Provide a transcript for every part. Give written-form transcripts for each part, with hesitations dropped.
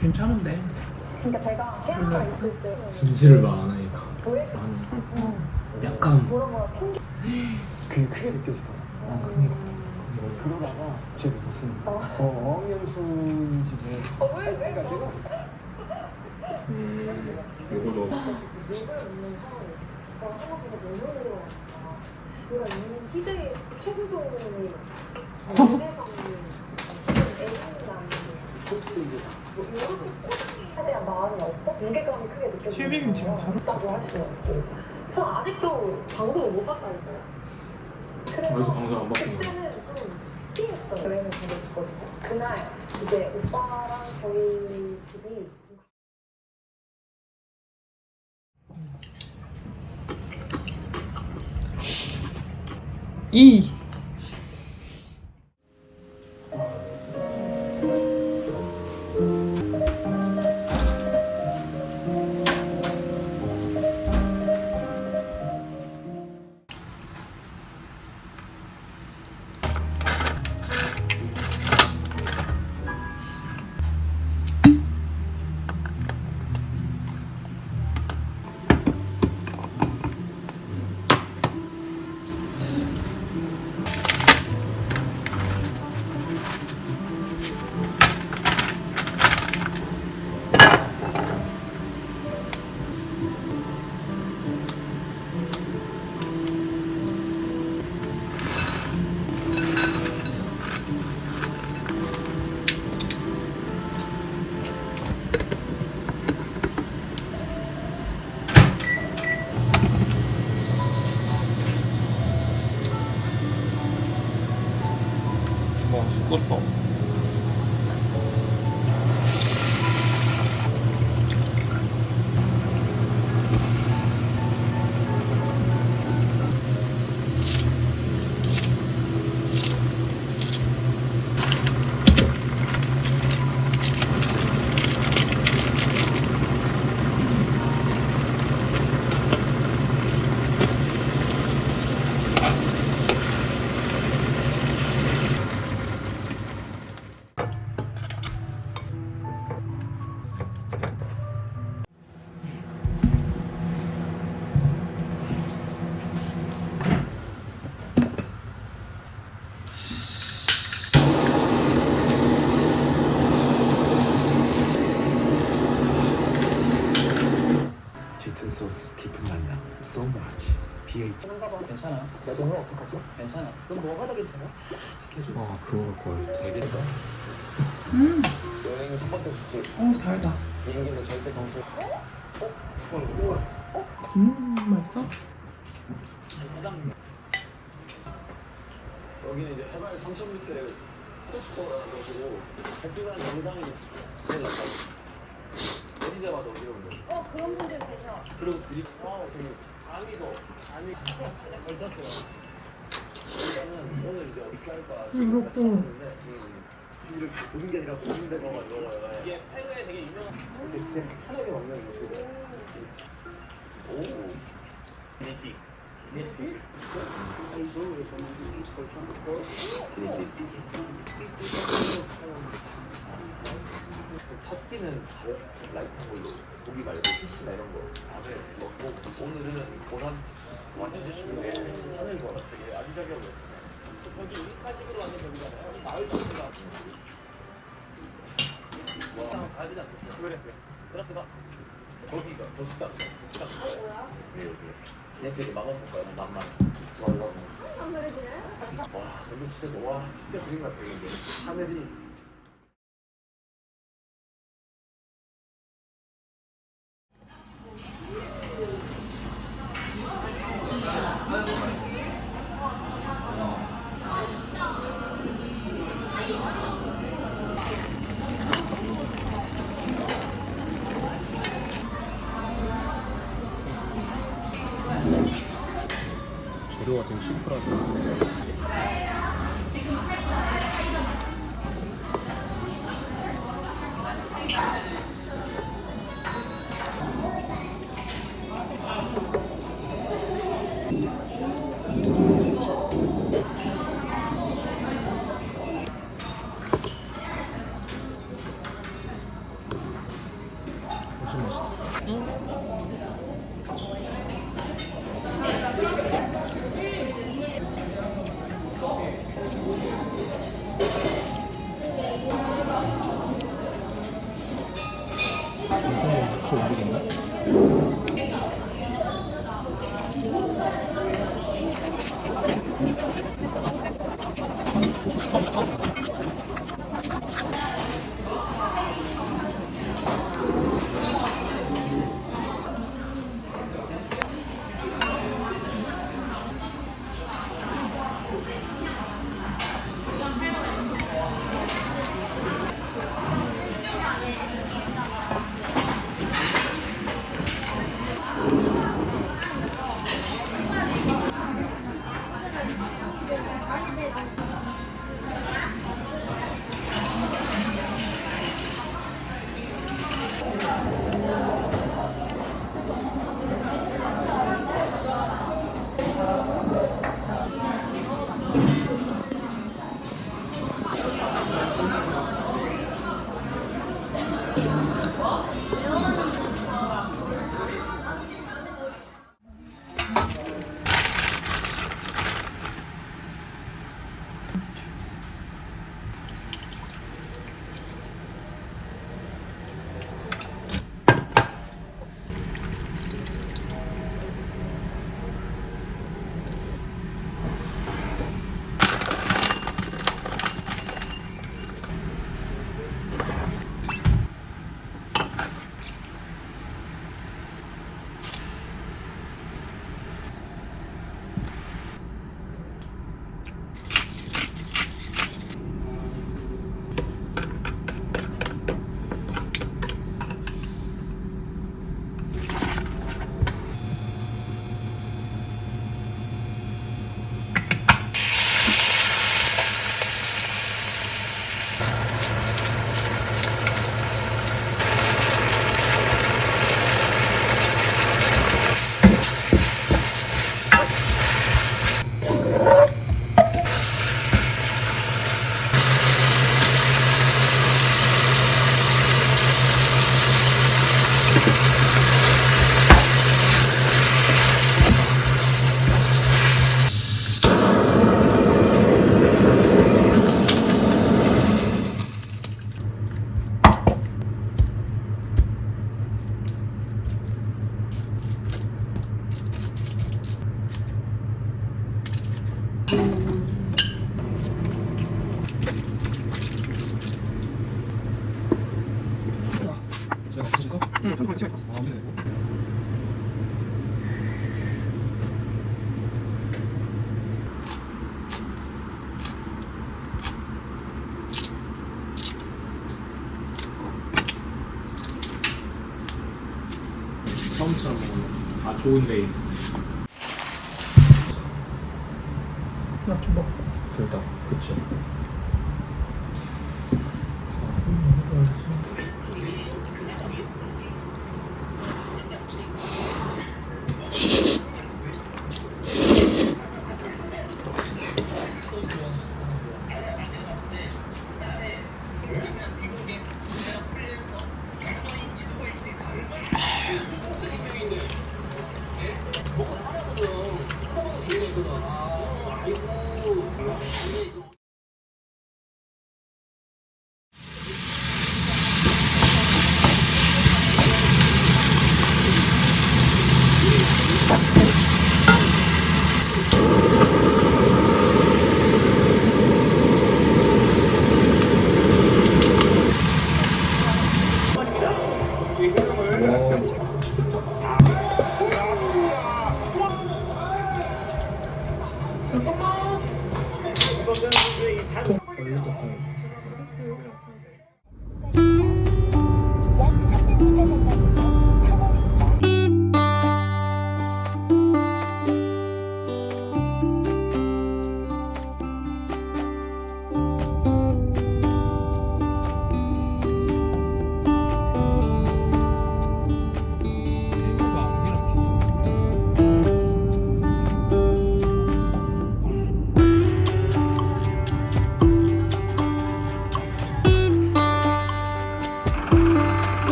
괜찮은데. 그러니까 제가 태양가 있을 때 진실을 말 안 하니까 약간 그게 크게 느껴지더라. 그러다가 제가 무슨 어학연수인 집에 왜? 그러니까 제가 이걸로 우리가 이미 희대의 최수종님, 윤대성님, 애국남 뭐 이렇게 코딩에 대한 마음이 없어? 무게감이 크게 느껴지는 쉐빙은 지금 잘 없다고 할 수는 없고 저 아직도 방송을 못 봤다니까요. 어디서 방송 안 봤구나. 그때는 좀 피했어요. 여행을 다녔었거든요. 그날 이제 오빠랑 저희 집이 이 맛있겠다. 짙은 소스, 깊은 맛나, so much. pH. 그런가 봐. 괜찮아. 내 돈은 어떡하지? 괜찮아. 그럼 뭐가 더 괜찮아? 지켜줘. 그거 걸 되게 더. 여행 첫 번째 수치. 달다. 비행기도 절대 정신. 맛있어? 여기는 이제 해발 3,000m에 코스코라는 곳이고 햇빛나는 영상이 올라가요. 내리자마자 어디로 오죠? 그런 분들 계셔. 그리고 저기 아니 걸쳤어요. 일단은 오늘 이제 어떻게 할까 생각했는데 이렇게 보는 게 아니라 보는 데가 먹어요. 이게 페루에 되게 유명한 근데 진짜 편하게 먹는 곳이고 오 미스틱 첫 끼는 가볍게 라이트한 걸로 고기 말고 피시나 이런 거 밥에 먹고 오늘은 고산 완전 주시고 하늘 거 되게 아기자기하고 저기 일파식으로 하는 저기잖아요. 이 마을 자체가 와 가야 되지 않겠어요? 그랬어요. 들었어요. 거기가 조식당 뭐야? 네 여기 얘네들이 막아볼까요? 남만 좋아하려고 와 여기 진짜 와 진짜 그림 같아 이게 하늘이 구조가 되게 심플하다. 훨씬 맛있다. 전체적으로 같이 올리겠나? 제가 드셔서? 응, 잠깐만 시간 있어. 마음에 들고. 처음처럼 먹으면 아 좋은데 나 좀 먹고. 그러니까 그치.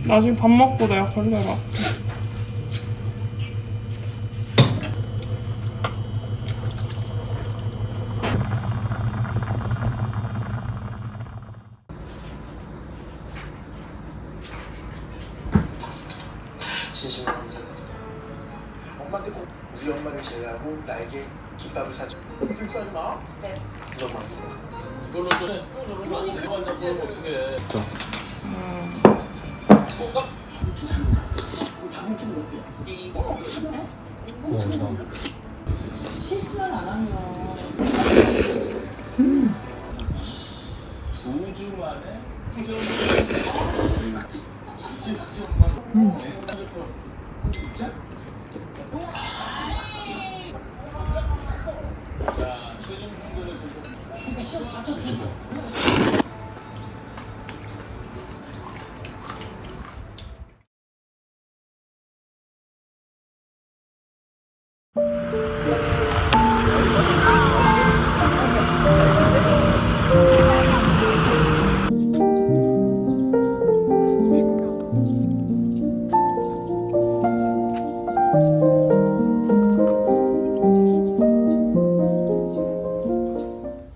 나중에 밥 먹고 내가 걸려라. 진심으로 감사드립니다. 엄마한테 꼭 우리 엄마를 제외하고 나에게 김밥을 사줘. 불쌍하지 마. 네. 우리 엄마. 이걸로 또 저런 거 완전 보면 어떡해. 실수만 안 하면 2주 만에 진짜 자, 최종 평균을 그러니까 시험 다 줬죠.